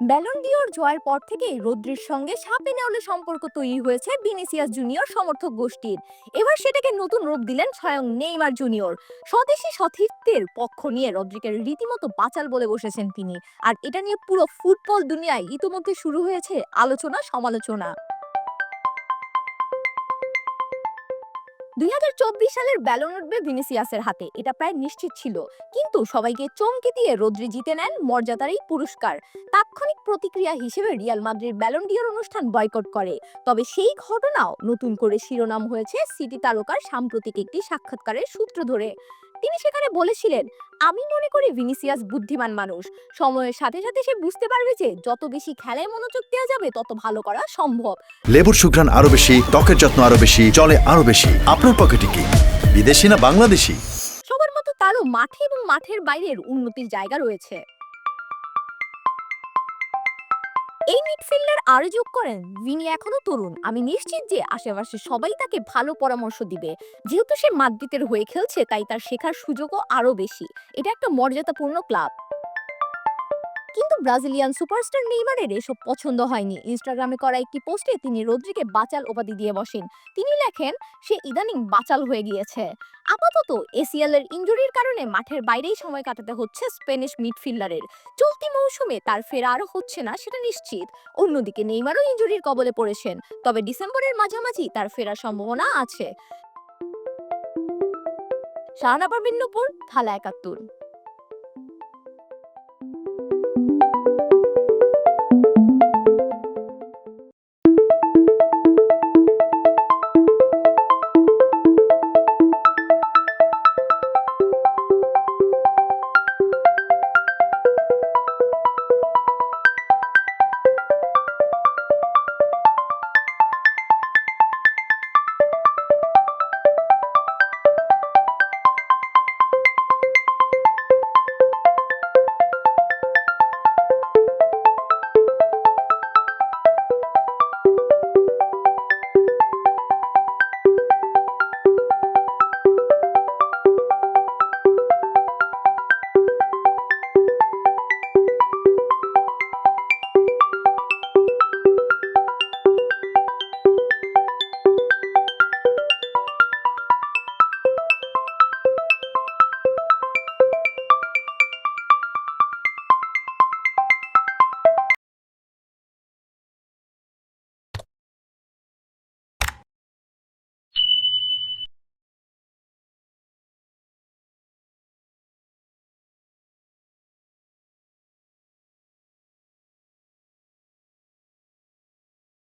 Ballon d'Or জয়ের পর থেকেই রদ্রির সঙ্গে সাপে নেউলে সম্পর্ক তৈরি হয়েছে ভিনিসিয়াস জুনিয়র সমর্থক গোষ্ঠীর। এবার সেটাকে নতুন রূপ দিলেন স্বয়ং নেইমার জুনিয়র। স্বদেশি সতীর্থের পক্ষ নিয়ে রদ্রিকে রীতিমতো বাচাল বলে বসেছেন তিনি। আর এটা নিয়ে পুরো ফুটবল দুনিয়ায় ইতোমধ্যে শুরু হয়েছে আলোচনা সমালোচনা। 2024 সালের ব্যালন উঠবে ভিনিসিয়াসের হাতে, এটা প্রায় নিশ্চিত ছিল। কিন্তু সবাইকে চমকে দিয়ে রদ্রি জিতে নেন মর্যাদার এই পুরস্কার। তাৎক্ষণিক প্রতিক্রিয়া হিসেবে রিয়াল মাদ্রিদ ব্যালন ডিওর অনুষ্ঠান বয়কট করে। তবে সেই ঘটনাও নতুন করে শিরোনাম হয়েছে সিটি তারকার সাম্প্রতিক একটি সাক্ষাৎকারের সূত্র ধরে। তিনি সেখানে বলেছিলেন, আমি মনে করি ভিনিসিয়াস বুদ্ধিমান মানুষ। সময়ের সাথে সাথে সে বুঝতে পারবে যে যত বেশি খেলায় মনোযোগ দেওয়া যাবে তত ভালো করা সম্ভব। লেবুর সুঘ্রাণ আরো বেশি, ত্বকের যত্ন আরো বেশি, চলে আরো বেশি। আপনার পকেটে কি বিদেশি না বাংলাদেশি? সবার মতো তারও মাঠে এবং মাঠের বাইরের উন্নতির জায়গা রয়েছে। এই মিডফিল্ডার আরো যোগ করেন, ভিনি এখনো তরুণ। আমি নিশ্চিত যে আশেপাশে সবাই তাকে ভালো পরামর্শ দিবে। যেহেতু সে মাদ্রিদের হয়ে খেলছে, তাই তার শেখার সুযোগও আরো বেশি। এটা একটা মর্যাদাপূর্ণ ক্লাব। কিন্তু ব্রাজিলিয়ান সুপারস্টার নেইমারের এসব পছন্দ হয়নি। ইনস্টাগ্রামে করা একটি পোস্টে তিনি রদ্রিকে বাচাল উপাধি দিয়ে বসেন। তিনি লেখেন, সে ইদানিং বাচাল হয়ে গিয়েছে। আপাতত এসিএল এর ইনজুরির কারণে মাঠের বাইরেই সময় কাটাতে হচ্ছে স্প্যানিশ মিডফিল্ডারের। চলতি মৌসুমে তার ফেরা আর হচ্ছে না সেটা নিশ্চিত। অন্যদিকে নেইমারও ইনজুরির কবলে পড়েছেন, তবে ডিসেম্বরের মাঝামাঝি তার ফেরার সম্ভাবনা আছে। শাহানা পারভীন নূপুর, খেলা ৭১।